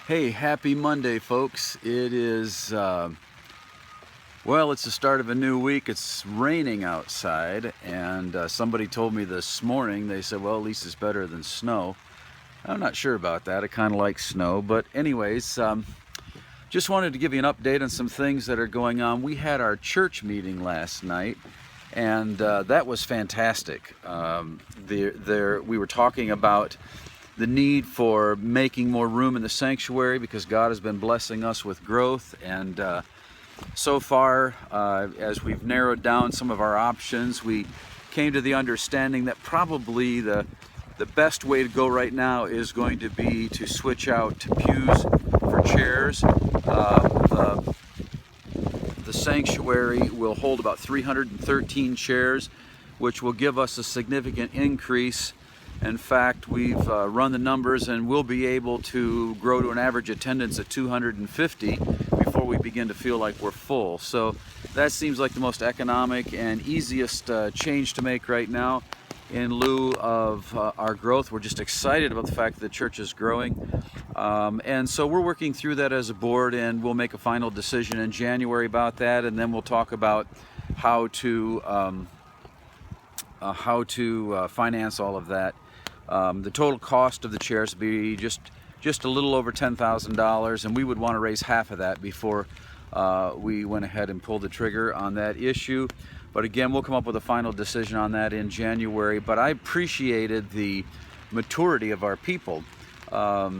Hey, happy Monday, folks. It is, well, it's the start of a new week. It's raining outside, and somebody told me this morning, they said, well, at least it's better than snow. I'm not sure about that. I kind of like snow, but anyways, just wanted to give you an update on some things that are going on. We had our church meeting last night, and that was fantastic. We were talking about the need for making more room in the sanctuary because God has been blessing us with growth, and so far as we've narrowed down some of our options, we came to the understanding that probably the best way to go right now is going to be to switch out to pews for chairs. The sanctuary will hold about 313 chairs, which will give us a significant increase. In fact, we've run the numbers and we'll be able to grow to an average attendance of 250 before we begin to feel like we're full. So that seems like the most economic and easiest change to make right now in lieu of our growth. We're just excited about the fact that the church is growing. And so we're working through that as a board, and we'll make a final decision in January about that, and then we'll talk about how to finance all of that. The total cost of the chairs would be just a little over $10,000, and we would want to raise half of that before we went ahead and pulled the trigger on that issue. But again, we'll come up with a final decision on that in January. But I appreciated the maturity of our people. I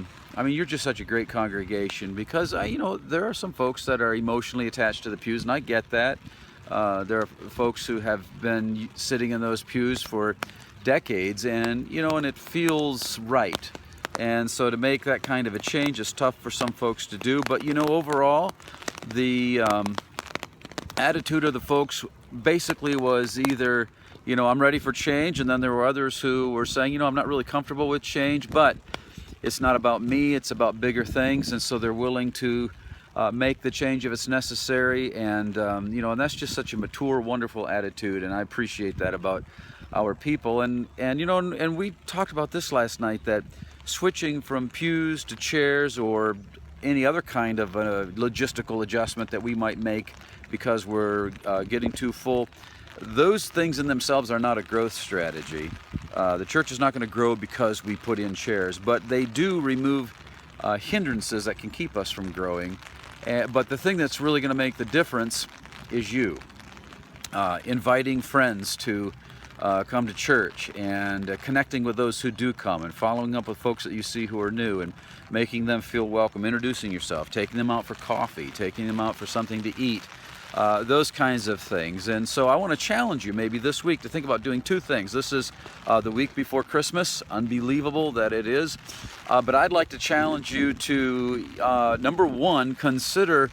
mean, you're just such a great congregation because, there are some folks that are emotionally attached to the pews, and I get that. There are folks who have been sitting in those pews for decades, and it feels right. And so to make that kind of a change is tough for some folks to do. But overall, the attitude of the folks basically was either, I'm ready for change, and then there were others who were saying, I'm not really comfortable with change, but it's not about me, it's about bigger things. And so they're willing to make the change if it's necessary, and and that's just such a mature, wonderful attitude, and I appreciate that about our people. And we talked about this last night, that switching from pews to chairs or any other kind of logistical adjustment that we might make because we're getting too full, those things in themselves are not a growth strategy. The church is not going to grow because we put in chairs, but they do remove hindrances that can keep us from growing. But the thing that's really going to make the difference is you inviting friends to come to church, and connecting with those who do come, and following up with folks that you see who are new and making them feel welcome, introducing yourself, taking them out for coffee, taking them out for something to eat, those kinds of things. And so I want to challenge you maybe this week to think about doing two things. This is the week before Christmas, unbelievable that it is, but I'd like to challenge you to, number one, consider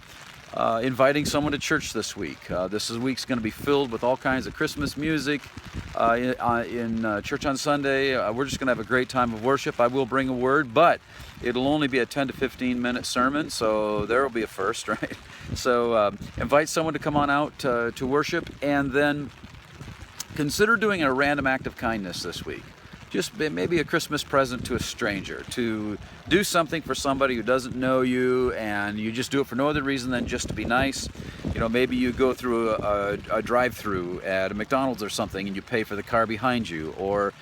inviting someone to church this week. This week's going to be filled with all kinds of Christmas music in church on Sunday. We're just going to have a great time of worship. I will bring a word, but it'll only be a 10 to 15 minute sermon, so there will be a first, right? So invite someone to come on out to worship, and then consider doing a random act of kindness this week. Just maybe a Christmas present to a stranger, to do something for somebody who doesn't know you, and you just do it for no other reason than just to be nice. Maybe you go through a drive-through at a McDonald's or something, and you pay for the car behind you, or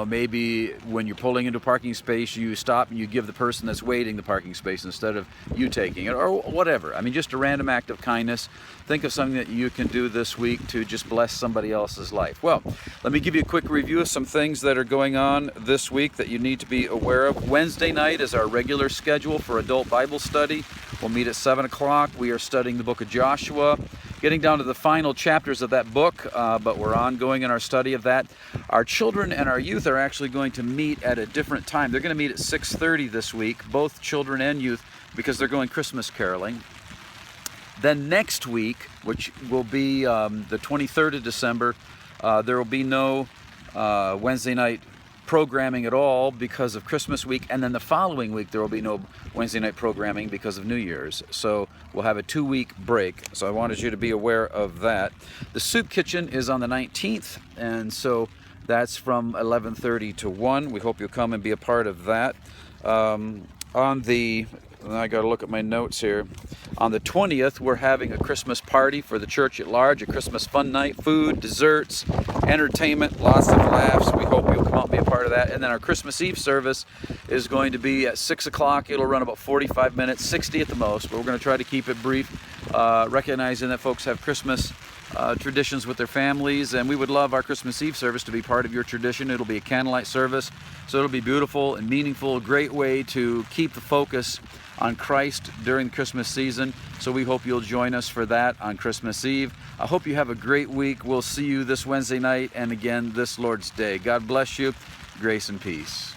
maybe when you're pulling into a parking space, you stop and you give the person that's waiting the parking space instead of you taking it, or whatever. I mean, just a random act of kindness. Think of something that you can do this week to just bless somebody else's life. Well, let me give you a quick review of some things that are going on this week that you need to be aware of. Wednesday night is our regular schedule for adult Bible study. We'll meet at 7 o'clock. We are studying the book of Joshua, getting down to the final chapters of that book, but we're ongoing in our study of that. Our children and our youth are actually going to meet at a different time. They're going to meet at 6:30 this week, both children and youth, because they're going Christmas caroling. Then next week, which will be the 23rd of December, there will be no Wednesday night programming at all because of Christmas week, and then the following week there will be no Wednesday night programming because of New Year's. So we'll have a 2-week break. So I wanted you to be aware of that. The soup kitchen is on the 19th, and so that's from 11:30 to 1. We hope you'll come and be a part of that. On the, I got to look at my notes here. On the 20th, we're having a Christmas party for the church at large, a Christmas fun night, food, desserts, entertainment, lots of laughs. We hope you'll come out and be a part of that. And then our Christmas Eve service is going to be at 6 o'clock. It'll run about 45 minutes, 60 at the most, but we're going to try to keep it brief, recognizing that folks have Christmas traditions with their families, and we would love our Christmas Eve service to be part of your tradition. It'll be a candlelight service, so it'll be beautiful and meaningful, a great way to keep the focus on Christ during the Christmas season. So we hope you'll join us for that on Christmas Eve. I hope you have a great week. We'll see you this Wednesday night and again this Lord's Day. God bless you. Grace and peace.